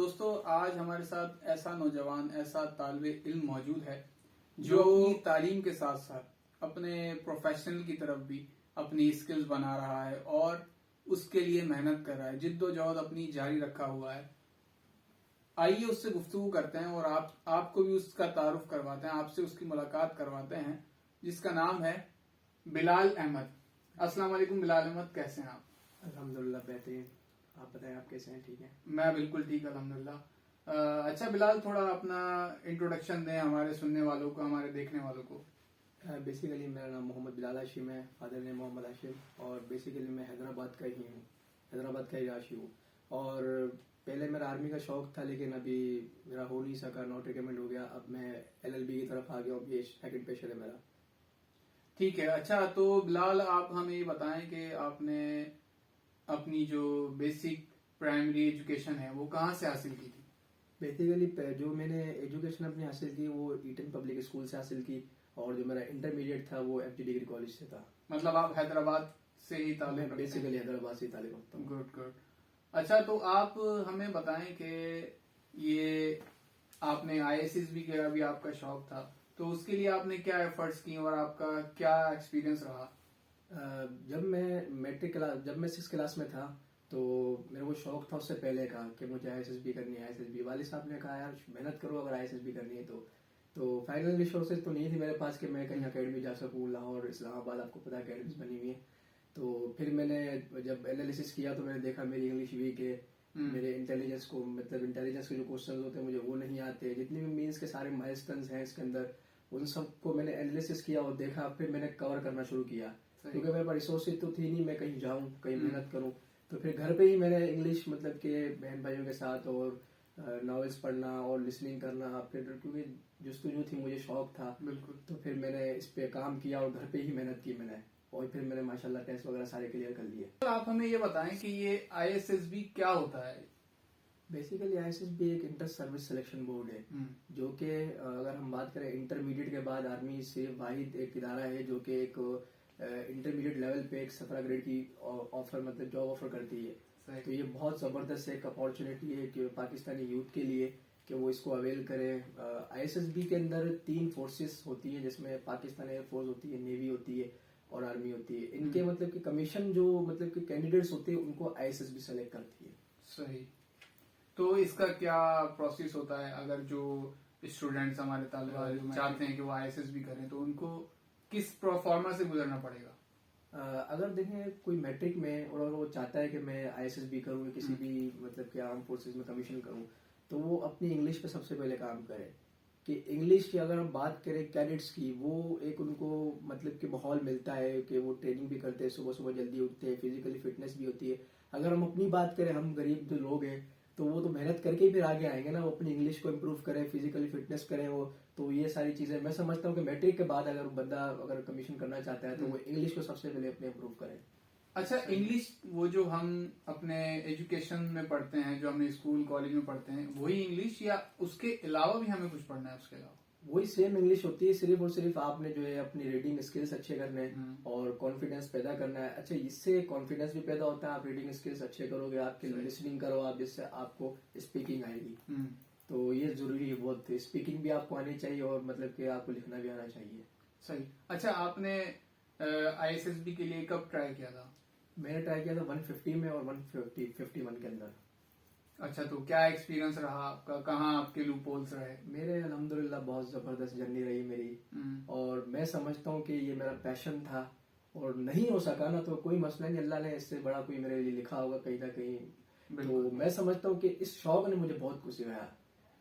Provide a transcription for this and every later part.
दोस्तों, आज हमारे साथ ऐसा नौजवान, ऐसा तालिबे इल्म मौजूद है जो अपनी तालीम के साथ साथ अपने प्रोफेशनल की तरफ भी अपनी स्किल्स बना रहा है और उसके लिए मेहनत कर रहा है, जिद्दोजहद अपनी जारी रखा हुआ है। आइए उससे गुफ्तगू करते हैं और आपको भी उसका तारुफ करवाते हैं, आपसे उसकी मुलाकात करवाते हैं, जिसका नाम है बिलाल अहमद। अस्सलाम वालेकुम बिलाल अहमद, कैसे हैं आप? अल्हम्दुलिल्लाह बेहतरीन। आप बताएं, आप कैसे हैं? ठीक है, मैं बिल्कुल ठीक, अल्हम्दुलिल्लाह। अच्छा बिलाल, थोड़ा अपना इंट्रोडक्शन दें हमारे सुनने वालों को, हमारे देखने वालों को। बेसिकली मेरा नाम मोहम्मद बिलाल हाशिम है, फादर नेम मोहम्मद हाशिम, और बेसिकली मैं हैदराबाद का ही हूँ, हैदराबाद का ही राशि हूँ। और पहले मेरा आर्मी का शौक था, लेकिन अभी मेरा हो नहीं सका, नॉट रिकमेंड हो गया। अब मैं LLB की तरफ आ गया हूँ, ये सेकंड पेशर है मेरा। ठीक है। अच्छा, तो बिलाल आप हमें ये बताएं कि आपने अपनी जो बेसिक प्राइमरी एजुकेशन है वो कहाँ से हासिल की थी? बेसिकली जो मैंने एजुकेशन अपनी हासिल की वो ईटन पब्लिक स्कूल से हासिल की, और जो मेरा इंटरमीडिएट था वो FG डिग्री कॉलेज से था। मतलब आप हैदराबाद से ही ताल्लुक रखते हैं? बेसिकली हैदराबाद से ताल्लुक रखता हूँ। Good good. अच्छा, तो आप हमें बताएं कि ये आपने ISS भी किया, भी आपका शौक था, तो उसके लिए आपने क्या एफर्ट्स किए और आपका क्या एक्सपीरियंस रहा? जब मैं 6 क्लास में था, तो मेरे को शौक था उससे पहले का कि मुझे ISSB करनी है। ISSB वाले साहब ने कहा यार मेहनत करो, अगर ISSB करनी है तो फाइनल रिसोर्सेज तो नहीं थी मेरे पास कि मैं कहीं अकेडमी जा सकूँ। लाहौर, इस्लामाबाद, आपको पता है अकेडमीज बनी हुई है। तो फिर मैंने जब एनालिसिस किया तो मैंने देखा मेरी इंग्लिश वीक है, मेरे इंटेलिजेंस के जो क्वेश्चन होते हैं मुझे वो नहीं आते। जितनी भी मीन्स के सारे माइलस्टोन्स हैं इसके अंदर, उन सबको मैंने एनालिसिस किया और देखा, फिर मैंने कवर करना शुरू किया। क्योंकि मेरे पास रिसोर्सेज तो थी नहीं, मैं कहीं जाऊँ, कहीं मेहनत करूँ। तो फिर घर पे ही मैंने इंग्लिश मतलब के बहन भाइयों के साथ और नॉवेल्स पढ़ना और लिसनिंग करना, फिर क्योंकि जस्तुजू थी, मुझे शौक था, बिल्कुल। तो फिर मैंने इस पे काम किया और घर पे ही मेहनत की मैंने, और फिर मैंने माशाल्लाह टेस्ट वगैरह सारे क्लियर कर लिए। आप हमें ये बताएं कि ये ISSB क्या होता है? बेसिकली ISSB एक इंटर सर्विस सिलेक्शन बोर्ड है, जो कि अगर हम बात करें इंटरमीडिएट के बाद आर्मी से वाहिद एक इदारा है जो कि एक इंटरमीडिएट लेवल पे एक 17 ग्रेड की ऑफर, मतलब जॉब ऑफर करती है। तो ये बहुत जबरदस्त एक अपॉर्चुनिटी है कि पाकिस्तानी यूथ के लिए कि वो इसको अवेल करें। ISSB के अंदर 3 फोर्सेस होती है, जिसमें पाकिस्तान एयरफोर्स होती है, नेवी होती है और आर्मी होती है। इनके मतलब कि कमीशन जो मतलब कि कैंडिडेट्स होते हैं उनको ISSB सेलेक्ट करती है। सही। तो इसका क्या प्रोसेस होता है? अगर जो स्टूडेंट्स हमारे तालिबा इल्म चाहते हैं कि वो ISSB करें, तो उनको किस प्रोफार्मा से गुजरना पड़ेगा? अगर देखें कोई मैट्रिक में और वो चाहता है कि मैं ISSB करूँ या किसी भी मतलब कि आर्म फोर्सेज में कमीशन करूँ, तो वो अपनी इंग्लिश पे सबसे पहले काम करे। कि इंग्लिश की अगर हम बात करें कैडेट्स की, वो एक उनको मतलब कि माहौल मिलता है कि वो ट्रेनिंग भी करते हैं, सुबह सुबह जल्दी उठते हैं, फिजिकली फिटनेस भी होती है। अगर हम अपनी बात करें, हम गरीब जो लोग हैं, तो वो तो मेहनत करके ही फिर आगे आएंगे ना, वो अपनी इंग्लिश को इम्प्रूव करें, फिजिकली फिटनेस करें वो। तो ये सारी चीजें मैं समझता हूँ कि मैट्रिक के बाद अगर बंदा अगर कमीशन करना चाहता है तो वो इंग्लिश को सबसे पहले अपने इम्प्रूव करे। अच्छा, इंग्लिश वो जो हम अपने एजुकेशन में पढ़ते हैं, जो हमने स्कूल कॉलेज में पढ़ते हैं, वही इंग्लिश या उसके अलावा भी हमें कुछ पढ़ना है? उसके अलावा वही सेम इंग्लिश होती है, सिर्फ और सिर्फ आपने जो है अपनी रीडिंग स्किल्स अच्छे करने हैं और कॉन्फिडेंस पैदा करना है। अच्छा, इससे कॉन्फिडेंस भी पैदा होता है, आप रीडिंग स्किल्स अच्छे करोगे, आपकी लिसनिंग करो आप, जिससे आपको स्पीकिंग आएगी। तो ये जरूरी है बहुत, स्पीकिंग भी आपको आनी चाहिए और मतलब कि आपको लिखना भी आना चाहिए। सही। अच्छा, आपने ISSB के लिए कब ट्राई किया था? मैंने ट्राई किया था 150 में और 151 के अंदर। अच्छा, तो क्या एक्सपीरियंस रहा आपका? कहाँ आपके लूप होल्स रहे? मेरे अल्हम्दुलिल्लाह बहुत जबरदस्त जर्नी रही मेरी, और मैं समझता हूँ कि ये मेरा पैशन था, और नहीं हो सका ना तो कोई मसला नहीं, अल्लाह ने इससे बड़ा कोई मेरे लिए लिखा होगा कहीं ना कहीं। तो मैं समझता हूँ कि इस शौक ने मुझे बहुत खुशी दिलाया।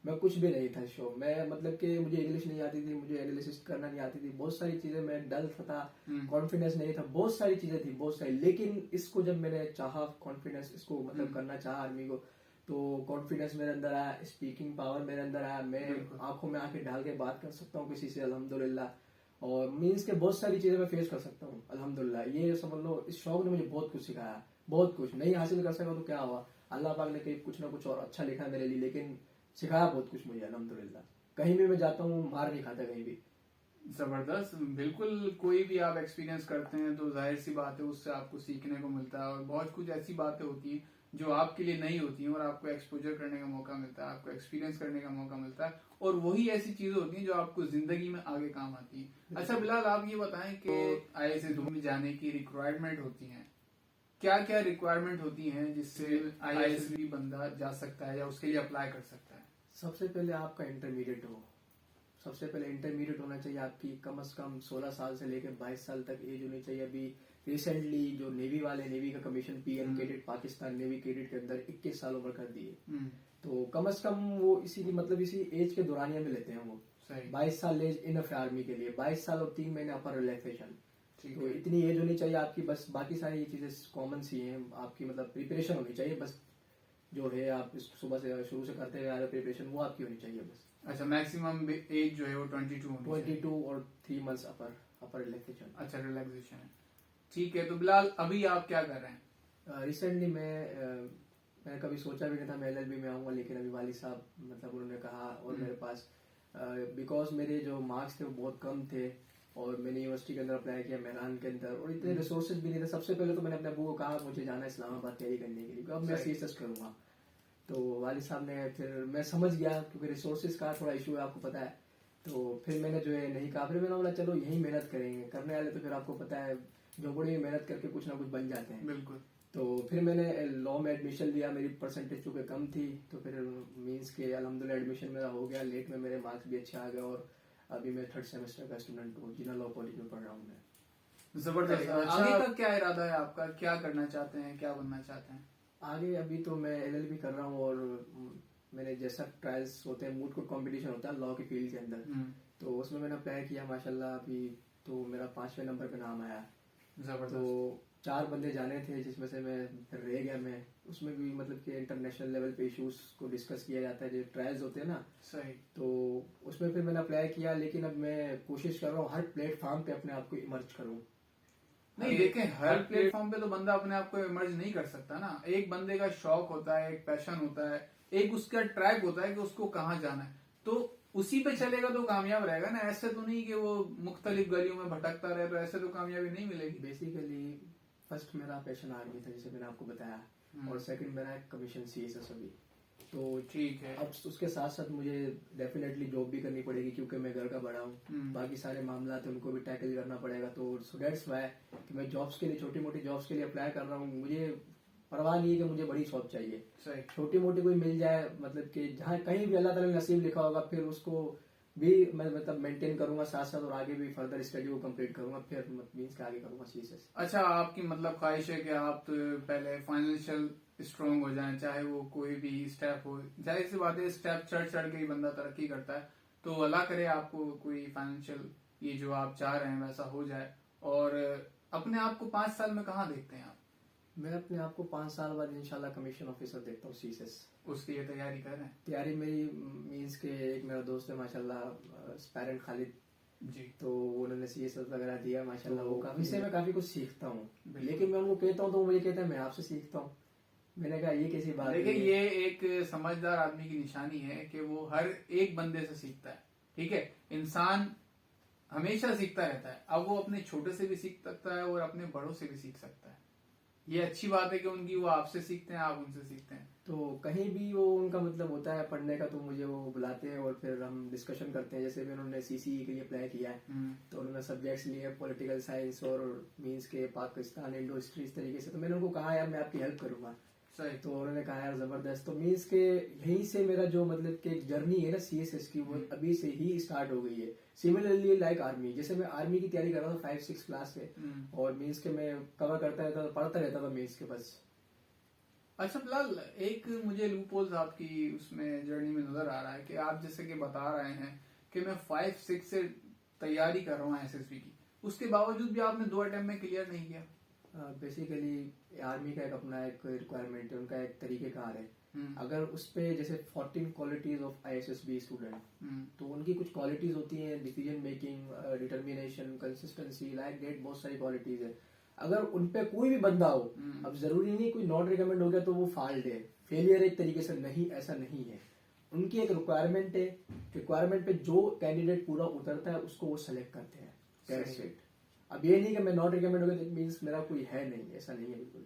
मैं कुछ भी नहीं था शौक, मैं मतलब कि मुझे इंग्लिश नहीं आती थी, मुझे एनालिसिस करना नहीं आती थी, बहुत सारी चीजें, मैं डल था, कॉन्फिडेंस नहीं था, बहुत सारी चीजें थी, बहुत सारी। लेकिन इसको जब मैंने चाहा, कॉन्फिडेंस इसको मतलब करना चाहा आर्मी को, तो कॉन्फिडेंस मेरे अंदर आया, स्पीकिंग पावर मेरे अंदर आया, मैं आंखों में आंखें डाल के बात कर सकता हूँ किसी से अल्हम्दुलिल्लाह। और मीन्स के बहुत सारी चीजें मैं फेस कर सकता हूँ अल्हम्दुलिल्लाह। ये समझ लो इस शौक ने मुझे बहुत कुछ सिखाया, बहुत कुछ। नहीं हासिल कर सका तो क्या हुआ, अल्लाह पाक ने कहीं कुछ ना कुछ और अच्छा लिखा मेरे लिए, लेकिन सिखाया बहुत कुछ मुझे अल्हम्दुलिल्लाह। कहीं भी मैं जाता हूँ मार नहीं खाता कहीं भी। जबरदस्त। बिल्कुल, कोई भी आप एक्सपीरियंस करते हैं तो जाहिर सी बात है उससे आपको सीखने को मिलता है, और बहुत कुछ ऐसी बातें होती हैं जो आपके लिए नई होती हैं और आपको एक्सपोजर करने का मौका मिलता है, आपको एक्सपीरियंस करने का मौका मिलता है, और वही ऐसी चीजें होती हैं जो आपको जिंदगी में आगे काम आती हैं। अच्छा बिलाल, आप ये बताएं कि IAS में जाने की रिक्वायरमेंट होती हैं, क्या क्या रिक्वायरमेंट होती हैं जिससे IAS भी बंदा जा सकता है या उसके लिए अप्लाई कर सकता है? सबसे पहले आपका इंटरमीडिएट हो, सबसे पहले इंटरमीडिएट होना चाहिए आपकी, कम से कम 16 साल से लेकर 22 साल तक एज होनी चाहिए। अभी रिसेंटली जो नेवी वाले, नेवी का commission PN cadet, Pakistan navy cadet के अंदर 21 साल उम्र कर दिए, तो कम से कम वो इसी की मतलब इसी एज के दौरानिया में लेते हैं वो। 22 साल एज इनफ है आर्मी के लिए, 22 साल और 3 महीने अपर रिलैक्सेशन, तो इतनी एज होनी चाहिए आपकी। बस बाकी सारी चीजें कॉमन सी हैं आपकी, मतलब प्रिपरेशन होनी चाहिए बस, जो है आप सुबह से शुरू से करते हुए आ रहे प्रिपरेशन वो आपकी होनी चाहिए बस। अच्छा, मैक्सिमम एज जो है वो 22 और 3 मंथ्स अपर रिलैक्सेशन। अच्छा, रिलैक्सेशन है, ठीक है। तो बिलाल अभी आप क्या कर रहे हैं? रिसेंटली मैंने कभी सोचा भी नहीं था मैं LLB में आऊंगा, लेकिन अभी वाली साहब मतलब उन्होंने कहा, और मेरे पास बिकॉज मेरे जो मार्क्स थे वो बहुत कम थे, और मैंने यूनिवर्सिटी के अंदर अप्लाई किया मेहरान के अंदर, और इतने रिसोर्सेज भी नहीं थे। सबसे पहले तो मैंने अपने अबू को कहा मुझे जाना है इस्लामाबाद तैयारी करने के लिए, अब मैं CSS करूंगा। तो वाली साहब ने, फिर मैं समझ गया क्योंकि रिसोर्सेज का थोड़ा इशू है आपको पता है, तो फिर मैंने जो है नहीं कहा, फिर मैंने बोला चलो यही मेहनत करेंगे, करने वाले तो फिर आपको पता है झोपड़ी में मेहनत करके कुछ ना कुछ बन जाते हैं। बिल्कुल। तो फिर मैंने लॉ में एडमिशन लिया, मेरी परसेंटेज चूंकि कम थी, तो फिर मींस के अल्हम्दुलिल्लाह एडमिशन मेरा हो गया, लेट में मेरे मार्क्स भी अच्छे आ गए, और अभी मैं 3rd सेमेस्टर का स्टूडेंट हूँ, जिना लॉ कॉलेज में पढ़ रहा हूँ मैं। जबरदस्त। आगे का क्या इरादा है आपका, क्या करना चाहते हैं, क्या बनना चाहते हैं? आगे अभी तो मैं LLB कर रहा हूँ, और मैंने जैसा ट्रायल्स होते हैं, मूट कोर्ट कंपटीशन होता है लॉ की फील्ड के अंदर, तो उसमें मैंने अप्लाई किया माशाल्लाह, अभी तो मेरा 5वें नंबर पे नाम आया। जबरदस्त। तो 4 बंदे जाने थे जिसमें से मैं फिर रह गया। मैं उसमें भी मतलब कि इंटरनेशनल लेवल पे इश्यूज को डिस्कस किया जाता है, जो ट्रायल्स होते हैं ना, सही, तो उसमें फिर मैंने अप्लाई किया, लेकिन अब मैं कोशिश कर रहा हूँ हर प्लेटफॉर्म पे अपने आप को इमर्ज करूँ। नहीं देखें, हर प्लेटफॉर्म पे तो बंदा अपने आप को इमर्ज नहीं कर सकता ना। एक बंदे का शौक होता है, एक पैशन होता है, एक उसका ट्रैक होता है कि उसको कहाँ जाना है, तो उसी पे चलेगा तो कामयाब रहेगा ना। ऐसे तो नहीं कि वो मुख्तलिफ गलियों में भटकता रहे, तो ऐसे तो कामयाबी नहीं मिलेगी। बेसिकली फर्स्ट मेरा पैशन आर्मी था, जैसे मैंने आपको बताया, और सेकंड मेरा कमीशन CSS अभी, तो ठीक है। अब उसके साथ साथ मुझे डेफिनेटली जॉब भी करनी पड़ेगी, क्योंकि मैं घर का बड़ा हूँ, बाकी सारे मामला थे उनको भी टैकल करना पड़ेगा। तो दैट्स व्हाई कि मैं जॉब्स के लिए, छोटी मोटी जॉब्स के लिए अप्लाई कर रहा हूँ। मुझे परवाह नहीं है कि मुझे बड़ी जॉब चाहिए, छोटी मोटी कोई मिल जाए, मतलब कि जहाँ कहीं भी अल्लाह ताला ने नसीब लिखा होगा, फिर उसको भी मैं मतलब मेंटेन करूंगा साथ साथ, और आगे भी फर्दर स्टडी को कंप्लीट करूंगा, फिर मींस के आगे करूंगा CSS। अच्छा, आपकी मतलब ख्वाहिश है कि आप तो पहले फाइनेंशियल स्ट्रांग हो जाएं, चाहे वो कोई भी स्टेप हो। जाहिर सी बात है, स्टेप चढ़ चढ़ के ही बंदा तरक्की करता है, तो अल्लाह करे आपको कोई फाइनेंशियल ये जो आप चाह रहे हैं वैसा हो जाए। और अपने आप को 5 साल में कहाँ देखते हैं आप? मैं अपने आप को 5 साल बाद इंशाल्लाह कमीशन ऑफिसर देखता हूँ CSS। उसकी ये तैयारी कर रहे हैं? तैयारी मेरी मींस के, एक मेरा दोस्त है माशाल्लाह स्पैरेंट खालिद जी, तो उन्होंने CSS वगैरह दिया माशाल्लाह, वो काफी से मैं काफी कुछ सीखता हूँ, लेकिन मैं उनको कहता हूँ तो मुझे कहता है मैं आपसे सीखता हूँ। मैंने कहा ये कैसी बात है? देखिए, ये एक समझदार आदमी की निशानी है कि वो हर एक बंदे से सीखता है। ठीक है, इंसान हमेशा सीखता रहता है। अब वो अपने छोटे से भी सीख सकता है और अपने बड़ों से भी सीख सकता है। ये अच्छी बात है कि उनकी वो आपसे सीखते हैं, आप उनसे सीखते हैं। तो कहीं भी वो उनका मतलब होता है पढ़ने का, तो मुझे वो बुलाते हैं और फिर हम डिस्कशन करते हैं। जैसे भी उन्होंने CCE के लिए अप्लाई किया है, तो उन्होंने सब्जेक्ट्स लिए पॉलिटिकल साइंस और मींस के पाकिस्तान इंडो हिस्ट्री, इस तरीके से। तो मैंने उनको कहा यार मैं आपकी हेल्प करूंगा, सही। तो उन्होंने कहा यार जबरदस्त। तो मींस के यहीं से मेरा जो मतलब कि जर्नी है ना CSS की, वो अभी से ही स्टार्ट हो गई है। सिमिलरली लाइक आर्मी, जैसे मैं आर्मी की तैयारी कर रहा था 5-6 क्लास से, और मींस के मैं कवर करता रहता था, पढ़ता रहता था मींस के बस। अच्छा बिलाल, एक मुझे लूप होल्स आपकी उसमें जर्नी में नजर आ रहा है कि आप जैसे कि बता रहे हैं कि मैं 5-6 से तैयारी कर रहा हूँ SSB की, उसके बावजूद भी आपने 2 अटेम्प्ट में क्लियर नहीं किया। बेसिकली आर्मी का एक अपना एक रिक्वायरमेंट है, उनका एक तरीकेकार है। अगर उस पे जैसे 14 क्वालिटीज ऑफ ISSB स्टूडेंट, तो उनकी कुछ क्वालिटीज होती हैं, decision making, determination, consistency, like that, बहुत सारी क्वालिटीज है। अगर उन पे कोई भी बंदा हो, अब जरूरी नहीं कोई नॉट रिकमेंड हो गया तो वो फाल्ट है, फेलियर एक तरीके से, नहीं ऐसा नहीं है। उनकी एक रिक्वायरमेंट है, रिक्वायरमेंट पे जो कैंडिडेट पूरा उतरता है उसको वो सेलेक्ट करते हैं। अब ये नहीं कि मैं नॉट रिकमेंड हो गया मींस मेरा कोई है नहीं, ऐसा नहीं है बिल्कुल।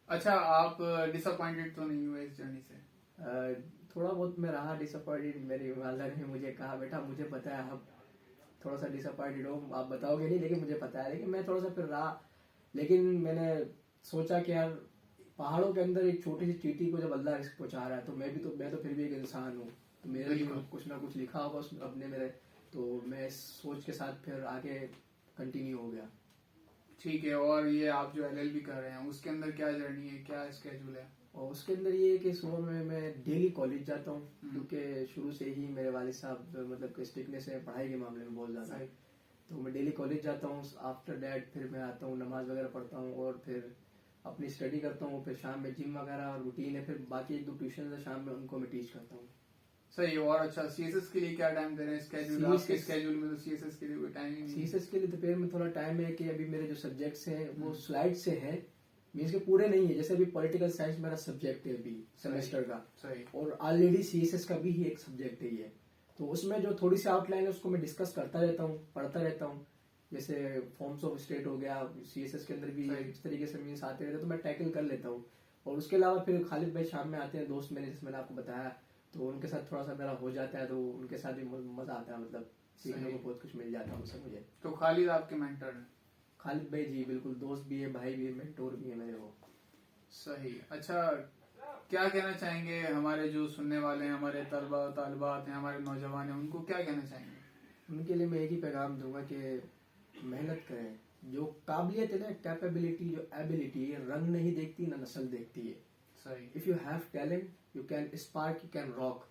अच्छा, आप डिसअपॉइंटेड तो नहीं हुए इस जर्नी से? थोड़ा बहुत मैं रहा डिसअपॉइंटेड। मेरी वालदा ने मुझे कहा बेटा मुझे पता है आप थोड़ा सा डिसअपॉइंटेड हो, आप बताओगे नहीं लेकिन मुझे पता है, लेकिन मैं थोड़ा सा फिर रहा। लेकिन मैंने सोचा कि यार पहाड़ों के अंदर एक छोटी सी चींटी को जब अल्लाह रिस्क पहुंचा रहा है तो मैं तो फिर भी एक इंसान हूँ, तो मेरे लिए कुछ ना कुछ लिखा होगा उसमें अपने मेरे। तो मैं इस सोच के साथ फिर आगे कंटिन्यू हो गया। ठीक है, और ये आप जो एलएलबी कर रहे हैं उसके अंदर क्या जर्नी है, क्या स्केड्यूल है? और उसके अंदर ये है कि सुबह में मैं डेली कॉलेज जाता हूँ, क्योंकि शुरू से ही मेरे वालिद साहब मतलब स्ट्रिक्टनेस है पढ़ाई के मामले में बहुत ज़्यादा है। तो मैं डेली कॉलेज जाता हूँ, आफ्टर डैट फिर मैं आता हूँ, नमाज वगैरह पढ़ता हूँ और फिर अपनी स्टडी करता हूँ। फिर शाम में जिम वगैरह रूटीन है, फिर बाकी एक दो ट्यूशन है शाम में, उनको मैं टीच करता हूँ। सही। और अच्छा, सीएसएस के लिए क्या टाइम दे रहे हैं? स्केड्यूल आपके स्केड्यूल में तो सीएसएस के लिए कोई टाइम ही नहीं है। सीएसएस के लिए दोपहर में थोड़ा टाइम है कि अभी मेरे जो सब्जेक्ट्स हैं वो स्लाइड से हैं, मीन्स के पूरे नहीं है। जैसे अभी पॉलिटिकल साइंस मेरा सब्जेक्ट है अभी सेमेस्टर का, सही। और ऑलरेडी सीएसएस का भी ही एक सब्जेक्ट है ये। तो उसमें जो थोड़ी सी आउटलाइन है उसको मैं डिस्कस करता रहता हूँ, पढ़ता रहता हूँ। जैसे फॉर्म्स ऑफ स्टेट हो गया, सीएसएस के अंदर भी इस तरीके से मीन्स आते रहते, तो मैं टैकल कर लेता हूँ। और उसके अलावा फिर खालिद भाई शाम में आते हैं, दोस्त मेरे जैसे मैंने आपको बताया, तो उनके साथ थोड़ा सा मेरा हो जाता है, तो उनके साथ भी मजा आता है, मतलब सीखने को बहुत कुछ मिल जाता है उनसे मुझे। तो खालिद आपके मेंटर हैं? खालिद भाई जी बिल्कुल, दोस्त भी है, भाई भी है, मेंटोर भी है मेरे वो। सही। अच्छा, क्या कहना चाहेंगे हमारे जो सुनने वाले हैं, हमारे तलबा तालिबात हैं, हमारे नौजवान हैं, उनको क्या कहना चाहेंगे? उनके लिए मैं एक ही पैगाम दूंगा कि मेहनत करें। जो काबिलियत है ना, कैपेबिलिटी, जो एबिलिटी है, रंग नहीं देखती ना नस्ल देखती है। सही। If you have talent you can spark, you can rock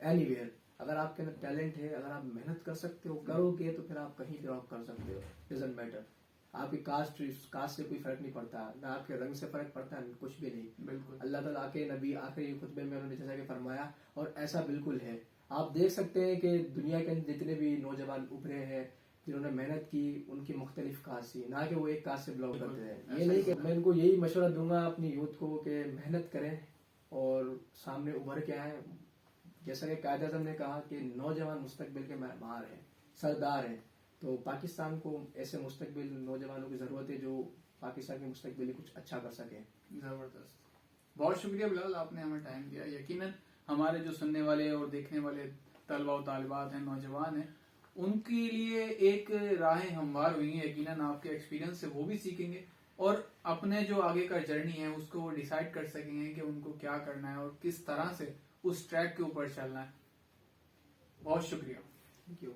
anywhere. अगर आपके अंदर टैलेंट है, अगर आप मेहनत कर सकते हो, करोगे, तो फिर आप कहीं भी रॉक कर सकते हो। डजंट मैटर आपकी कास्ट से कोई फर्क नहीं पड़ता, ना आपके रंग से फर्क पड़ता है, कुछ भी नहीं। बिल्कुल। अल्लाह ताला के नबी आखिरी खुतबे में उन्होंने जैसा कि फरमाया, और ऐसा बिल्कुल है। आप देख सकते हैं कि दुनिया के अंदर जितने भी नौजवान उभरे हैं जिन्होंने मेहनत की, उनकी मुख्तलिफ कास्ट थी, ना कि वो एक कास्ट से बिलोंग करते हैं। ये नहीं कि मैं इनको यही मशवरा दूंगा अपनी यूथ को कि मेहनत करें और सामने उभर के आए। जैसा कि कायद आज़म ने कहा कि नौजवान मुस्तकबिल के मार हैं, सरदार हैं। तो पाकिस्तान को ऐसे मुस्तकबिल नौजवानों की जरूरत है जो पाकिस्तान के मुस्तकबिल में कुछ अच्छा कर सके। जबरदस्त। बहुत शुक्रिया बिलाल, आपने हमें टाइम दिया। यकीनन हमारे जो सुनने वाले और देखने वाले तलबा और तालिबात हैं, नौजवान हैं, उनके लिए एक राहें हमवार हुई हैं। यकीनन आपके एक्सपीरियंस से वो भी सीखेंगे और अपने जो आगे का जर्नी है उसको वो डिसाइड कर सकेंगे कि उनको क्या करना है और किस तरह से उस ट्रैक के ऊपर चलना है। बहुत शुक्रिया। Thank you.